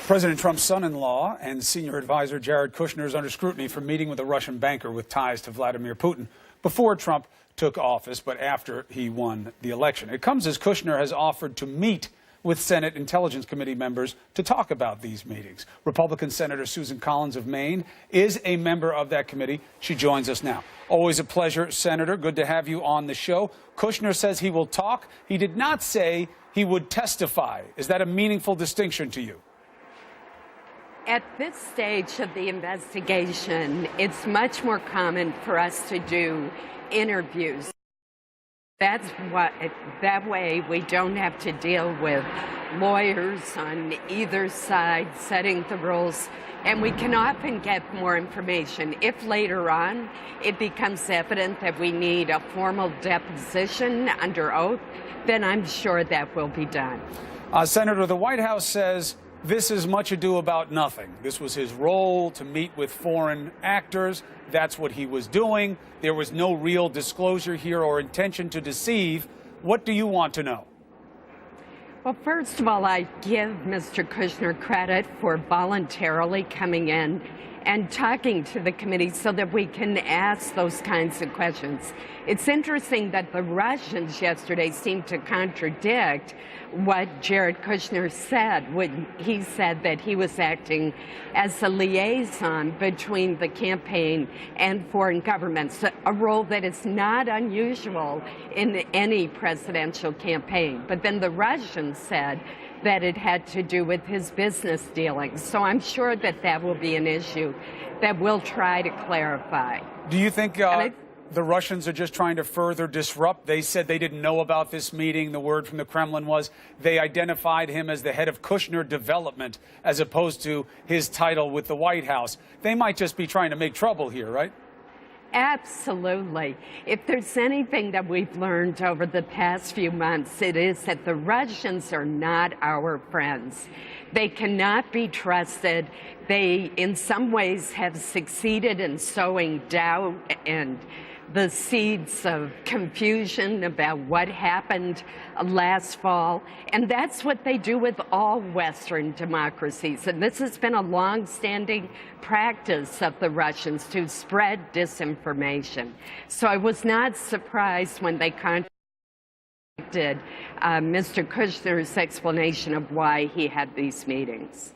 President Trump's son-in-law and senior advisor Jared Kushner is under scrutiny for meeting with a Russian banker with ties to Vladimir Putin before Trump took office, but after he won the election. It comes as Kushner has offered to meet with Senate Intelligence Committee members to talk about these meetings. Republican Senator Susan Collins of Maine is a member of that committee. She joins us now. Always a pleasure, Senator. Good to have you on the show. Kushner says he will talk. He did not say he would testify. Is that a meaningful distinction to you? At this stage of the investigation, it's much more common for us to do interviews. That way we don't have to deal with lawyers on either side setting the rules, and we can often get more information. If later on it becomes evident that we need a formal deposition under oath, then I'm sure that will be done. Senator, the White House says this is much ado about nothing. This was his role to meet with foreign actors. That's what he was doing. There was no real disclosure here or intention to deceive. What do you want to know? Well, first of all, I give Mr. Kushner credit for voluntarily coming in and talking to the committee so that we can ask those kinds of questions. It's interesting that the Russians yesterday seemed to contradict what Jared Kushner said when he said that he was acting as a liaison between the campaign and foreign governments, a role that is not unusual in any presidential campaign. But then the Russians said that it had to do with his business dealings. So I'm sure that that will be an issue that we'll try to clarify. Do you think the Russians are just trying to further disrupt? They said they didn't know about this meeting. The word from the Kremlin was they identified him as the head of Kushner Development as opposed to his title with the White House. They might just be trying to make trouble here, right? Absolutely. If there's anything that we've learned over the past few months, it is that the Russians are not our friends. They cannot be trusted. They, in some ways, have succeeded in sowing doubt and the seeds of confusion about what happened last fall. And that's what they do with all Western democracies. And this has been a long-standing practice of the Russians to spread disinformation. So I was not surprised when they contradicted Mr. Kushner's explanation of why he had these meetings.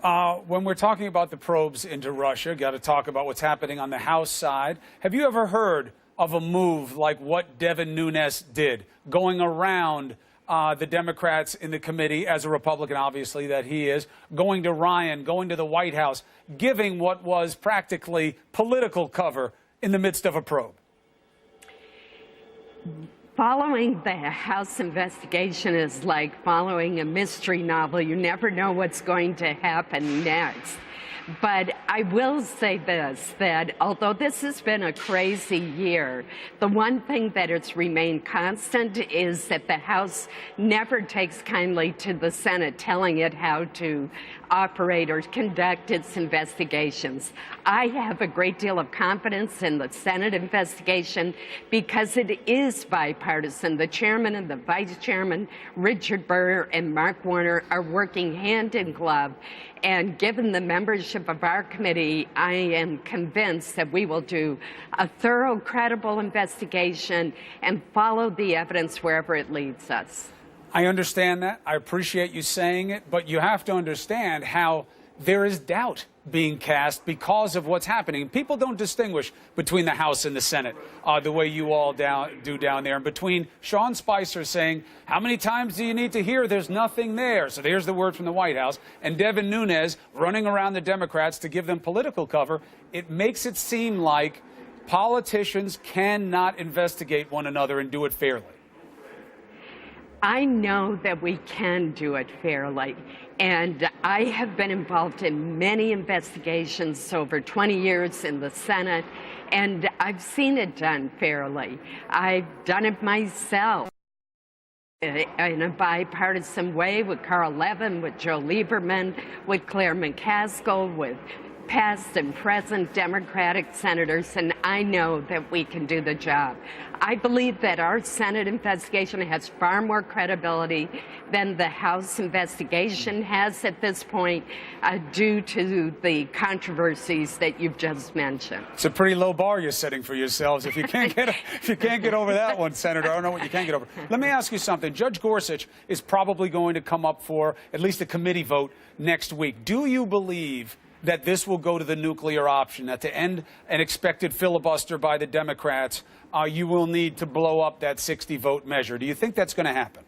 When we're talking about the probes into Russia, got to talk about what's happening on the House side. Have you ever heard of a move like what Devin Nunes did, going around the Democrats in the committee, as a Republican, obviously, that he is, going to Ryan, going to the White House, giving what was practically political cover in the midst of a probe? Following the House investigation is like following a mystery novel. You never know what's going to happen next. But I will say this, that although this has been a crazy year, the one thing that has remained constant is that the House never takes kindly to the Senate telling it how to operate or conduct its investigations. I have a great deal of confidence in the Senate investigation because it is bipartisan. The chairman and the vice chairman, Richard Burr and Mark Warner, are working hand in glove. And given the membership of our committee, I am convinced that we will do a thorough, credible investigation and follow the evidence wherever it leads us. I understand that. I appreciate you saying it, but you have to understand how there is doubt being cast because of what's happening. People don't distinguish between the House and the Senate the way you all do down there. And between Sean Spicer saying, how many times do you need to hear there's nothing there? So there's the word from the White House. And Devin Nunes running around the Democrats to give them political cover. It makes it seem like politicians cannot investigate one another and do it fairly. I know that we can do it fairly, and I have been involved in many investigations over 20 years in the Senate, and I've seen it done fairly. I've done it myself in a bipartisan way with Carl Levin, with Joe Lieberman, with Claire McCaskill, with past and present Democratic senators, and I know that we can do the job. I believe that our Senate investigation has far more credibility than the House investigation has at this point due to the controversies that you've just mentioned. It's a pretty low bar you're setting for yourselves. If you can't get over that one, Senator, I don't know what you can't get over. Let me ask you something. Judge Gorsuch is probably going to come up for at least a committee vote next week. Do you believe that this will go to the nuclear option, that to end an expected filibuster by the Democrats, you will need to blow up that 60-vote measure? Do you think that's going to happen?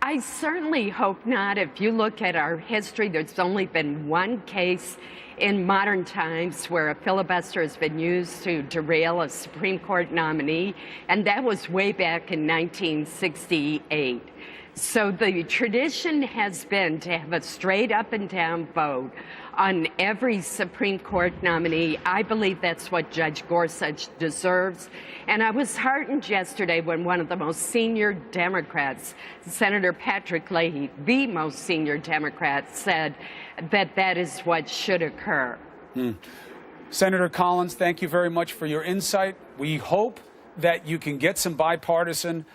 I certainly hope not. If you look at our history, there's only been one case in modern times where a filibuster has been used to derail a Supreme Court nominee, and that was way back in 1968. So the tradition has been to have a straight up and down vote on every Supreme Court nominee. I believe that's what Judge Gorsuch deserves. And I was heartened yesterday when one of the most senior Democrats, Senator Patrick Leahy, the most senior Democrat, said that that is what should occur. Senator Collins, thank you very much for your insight. We hope that you can get some bipartisan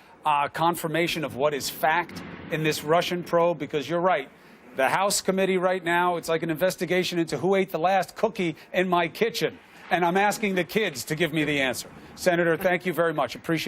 confirmation of what is fact in this Russian probe, because you're right. The House committee right now, it's like an investigation into who ate the last cookie in my kitchen. And I'm asking the kids to give me the answer. Senator, thank you very much. Appreciate it.